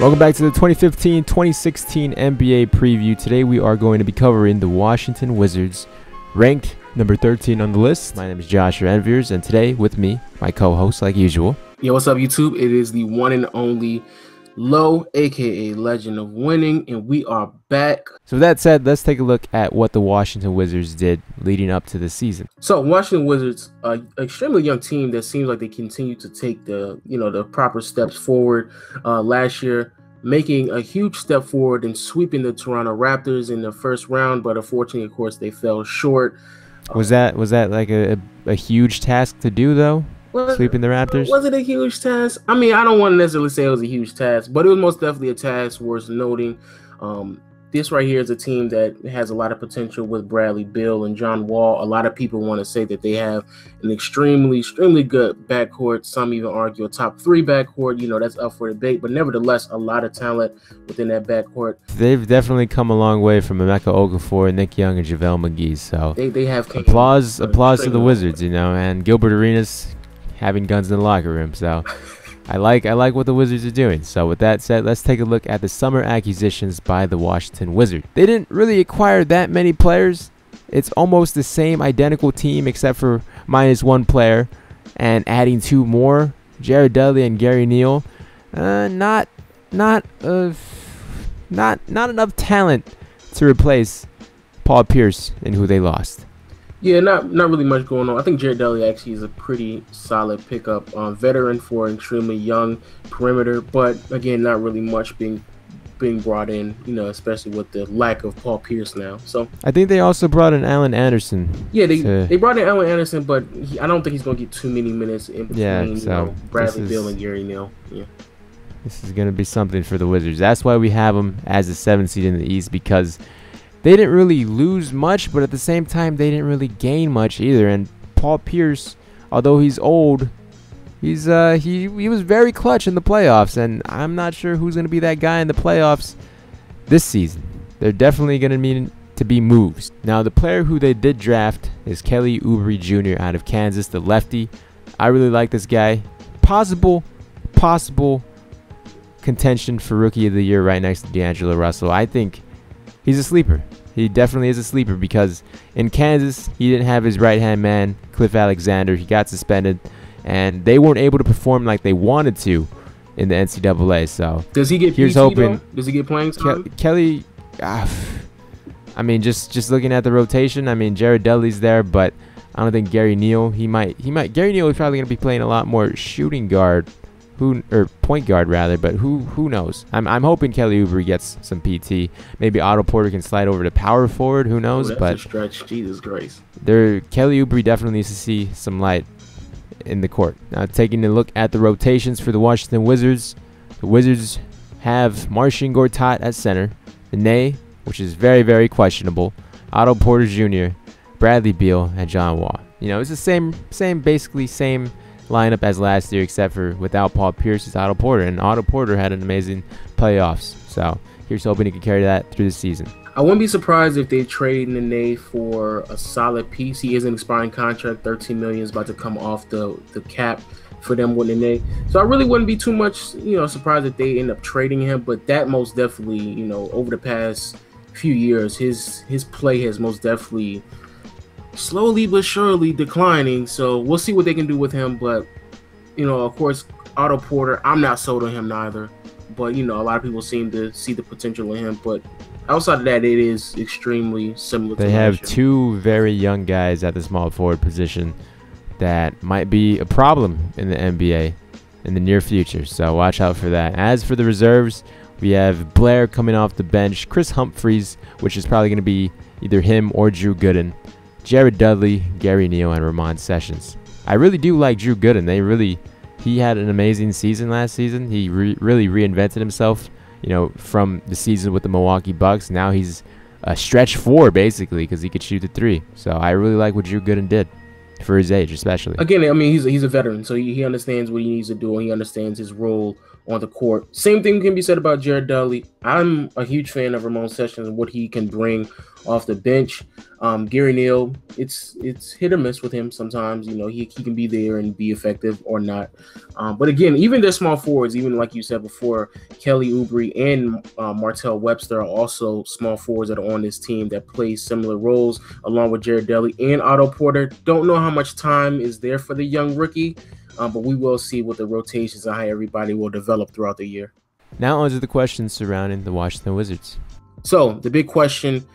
Welcome back to the 2015-2016 NBA preview. Today we are going to be covering the Washington Wizards, ranked number 13 on the list. My name is Josh Enviers, and today with me, my co-host, like usual. Yo, what's up, YouTube? It is the one and only Low, aka Legend of Winning, and we are back. So with that said, let's take a look at what the Washington Wizards did leading up to the season. So Washington Wizards, an extremely young team that seems like they continue to take the proper steps forward. Last year, making a huge step forward and sweeping the Toronto Raptors in the first round, but unfortunately, of course, they fell short. Was that like a huge task to do though? Sweeping the Raptors? Was it a huge task? I mean, I don't want to necessarily say it was a huge task, but it was most definitely a task worth noting. This right here is a team that has a lot of potential with Bradley Beal and John Wall. A lot of people want to say that they have an extremely good backcourt. Some even argue a top 3 backcourt. You know, that's up for debate, but nevertheless, a lot of talent within that backcourt. They've definitely come a long way from Emeka Okafor, Nick Young, and JaVale McGee. So they have applause to the Wizards, you know, and Gilbert Arenas having guns in the locker room. So I like what the Wizards are doing. So with that said, let's take a look at the summer acquisitions by the Washington Wizards. They didn't really acquire that many players. It's almost the same identical team except for minus 1 player and adding 2 more, Jared Dudley and Gary Neal. Not enough talent to replace Paul Pierce and who they lost. Yeah, not really much going on. I think Jared Dudley actually is a pretty solid pickup. Veteran for an extremely young perimeter, but again, not really much being brought in, you know, especially with the lack of Paul Pierce now. So I think they also brought in Allen Anderson. Yeah, they brought in Allen Anderson, but I don't think he's going to get too many minutes in between Bradley Beal and Gary Neal. Yeah. This is going to be something for the Wizards. That's why we have them as the 7th seed in the East, because they didn't really lose much, but at the same time, they didn't really gain much either. And Paul Pierce, although he's old, he was very clutch in the playoffs, and I'm not sure who's going to be that guy in the playoffs this season. They're definitely going to need to be moves. Now, the player who they did draft is Kelly Oubre Jr. out of Kansas, the lefty. I really like this guy. Possible contention for Rookie of the Year right next to D'Angelo Russell. I think he's a sleeper. He definitely is a sleeper because in Kansas, he didn't have his right-hand man, Cliff Alexander. He got suspended, and they weren't able to perform like they wanted to in the NCAA. So does he get here's PT, hoping. though? Does he get playing time? Kelly, I mean, just looking at the rotation, I mean, Jared Dudley's there, but I don't think Gary Neal. Gary Neal is probably going to be playing a lot more shooting guard. Or point guard rather, but who knows? I'm hoping Kelly Oubre gets some PT. Maybe Otto Porter can slide over to power forward. Who knows? That's but a stretch. Jesus Christ. Kelly Oubre definitely needs to see some light in the court. Now, taking a look at the rotations for the Washington Wizards, the Wizards have Marcin Gortat at center, Nene, which is very questionable, Otto Porter Jr., Bradley Beal, and John Wall. You know, it's the basically same lineup as last year, except for without Paul Pierce, it's Otto Porter, and Otto Porter had an amazing playoffs. So here's hoping he can carry that through the season. I wouldn't be surprised if they trade Nene for a solid piece. He is an expiring contract. $13 million is about to come off the cap for them with Nene. So I really wouldn't be too much, surprised if they end up trading him. But that most definitely, over the past few years, his play has most definitely slowly but surely declining, so we'll see what they can do with him. But of course, Otto Porter, I'm not sold on him neither, but a lot of people seem to see the potential in him. But outside of that, it is extremely similar. They have 2 very young guys at the small forward position that might be a problem in the NBA in the near future, so watch out for that. As for the reserves, we have Blair coming off the bench, Chris Humphries, which is probably going to be either him or Drew Gooden, Jared Dudley, Gary Neal, and Ramon Sessions. I really do like Drew Gooden. He had an amazing season last season. He really reinvented himself, from the season with the Milwaukee Bucks. Now he's a stretch 4 basically because he could shoot the 3. So I really like what Drew Gooden did for his age, especially. Again, I mean, he's a veteran, so he understands what he needs to do, and he understands his role on the court. Same thing can be said about Jared Dudley. I'm a huge fan of Ramon Sessions and what he can bring off the bench. Gary Neal, it's hit or miss with him sometimes. You know, he can be there and be effective or not. But again, even their small forwards, even like you said before, Kelly Oubre and Martell Webster are also small forwards that are on this team that play similar roles along with Jared Dudley and Otto Porter. Don't know how much time is there for the young rookie, but we will see what the rotations and how everybody will develop throughout the year. Now on to the questions surrounding the Washington Wizards. So the big question,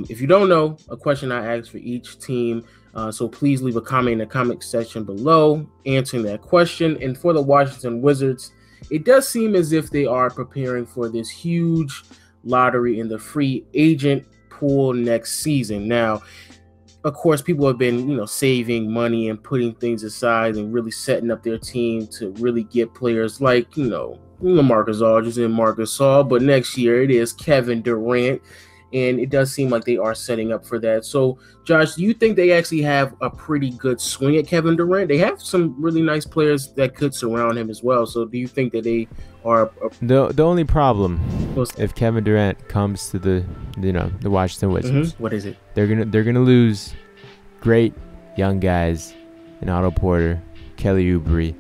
if you don't know, a question I ask for each team. So please leave a comment in the comment section below answering that question. And for the Washington Wizards, it does seem as if they are preparing for this huge lottery in the free agent pool next season. Now, of course, people have been, saving money and putting things aside and really setting up their team to really get players like, LaMarcus Aldridge and Marcus Gasol. But next year it is Kevin Durant. And it does seem like they are setting up for that. So, Josh, do you think they actually have a pretty good swing at Kevin Durant? They have some really nice players that could surround him as well. So, do you think that they are? The only problem if Kevin Durant comes to the Washington Wizards, what is it? They're gonna lose great young guys in Otto Porter, Kelly Oubre.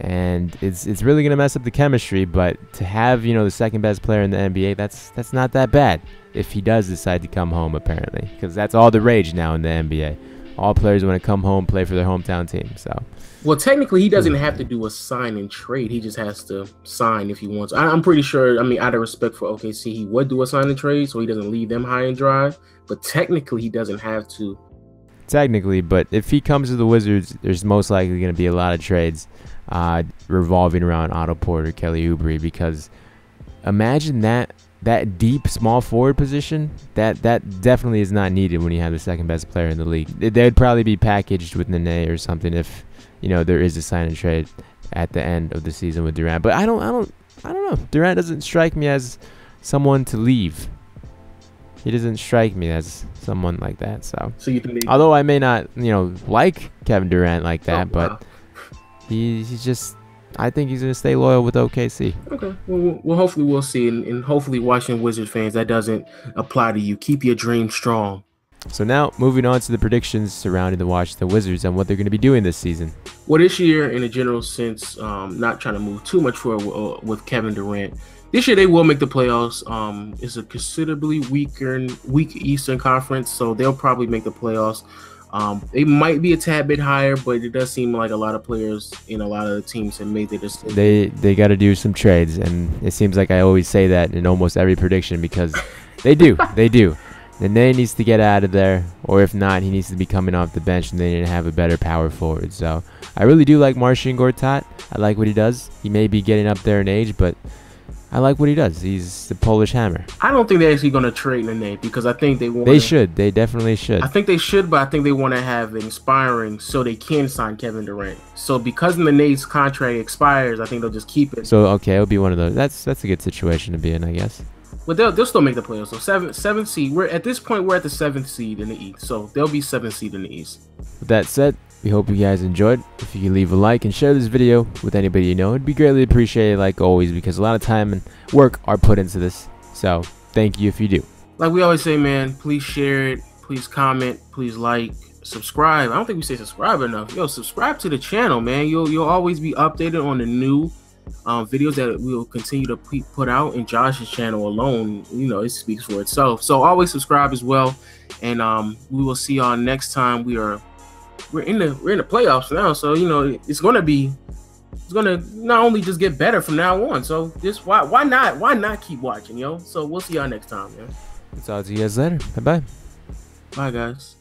And it's really gonna mess up the chemistry. But to have the second best player in the NBA, that's not that bad if he does decide to come home, apparently, because that's all the rage now in the NBA. All players want to come home, play for their hometown team. So, well, technically, he doesn't have to do a sign and trade. He just has to sign if he wants. I'm pretty sure. I mean, out of respect for OKC, he would do a sign and trade so he doesn't leave them high and dry. But technically, he doesn't have to. Technically, but if he comes to the Wizards, there's most likely going to be a lot of trades revolving around Otto Porter, Kelly Oubre, because imagine that deep small forward position, that definitely is not needed when you have the second best player in the league. They'd probably be packaged with Nene or something if there is a sign and trade at the end of the season with Durant. But I don't know. Durant doesn't strike me as someone to leave. He doesn't strike me as someone like that. So you think although I may not like Kevin Durant like that, but he's just. I think he's going to stay loyal with OKC. Okay. Well, hopefully we'll see. And hopefully, Washington Wizards fans, that doesn't apply to you. Keep your dream strong. So now, moving on to the predictions surrounding the Washington Wizards and what they're going to be doing this season. Well, this year, in a general sense, not trying to move too much forward with Kevin Durant, this year they will make the playoffs. It's a considerably weak Eastern Conference, so they'll probably make the playoffs. They might be a tad bit higher, but it does seem like a lot of players in a lot of the teams have made their decision. They got to do some trades, and it seems like I always say that in almost every prediction because they do. They do. Nene needs to get out of there, or if not, he needs to be coming off the bench, and they need to have a better power forward. So I really do like Marcin Gortat. I like what he does. He may be getting up there in age, but I like what he does. He's the Polish hammer. I don't think they're actually going to trade Nene because I think they want. They should. They definitely should. I think they should, but I think they want to have it expiring so they can sign Kevin Durant. So because Nene's contract expires, I think they'll just keep it. So okay, it'll be one of those. That's a good situation to be in, I guess. But they'll still make the playoffs. So seventh seed. We're at this point. We're at the 7th seed in the East. So they'll be 7th seed in the East. With that said, we hope you guys enjoyed. If you could leave a like and share this video with anybody you know, it'd be greatly appreciated, like always, because a lot of time and work are put into this. So thank you if you do. Like we always say, man, please share it, please comment, please like, subscribe. I don't think we say subscribe enough. Yo, subscribe to the channel, man. You'll always be updated on the new videos that we will continue to put out. In Josh's channel alone, it speaks for itself. So always subscribe as well, and we will see y'all next time. We're in the playoffs now, so it's gonna not only just get better from now on. So just why not keep watching, yo? So we'll see y'all next time, man. I'll talk to you guys later. Bye guys.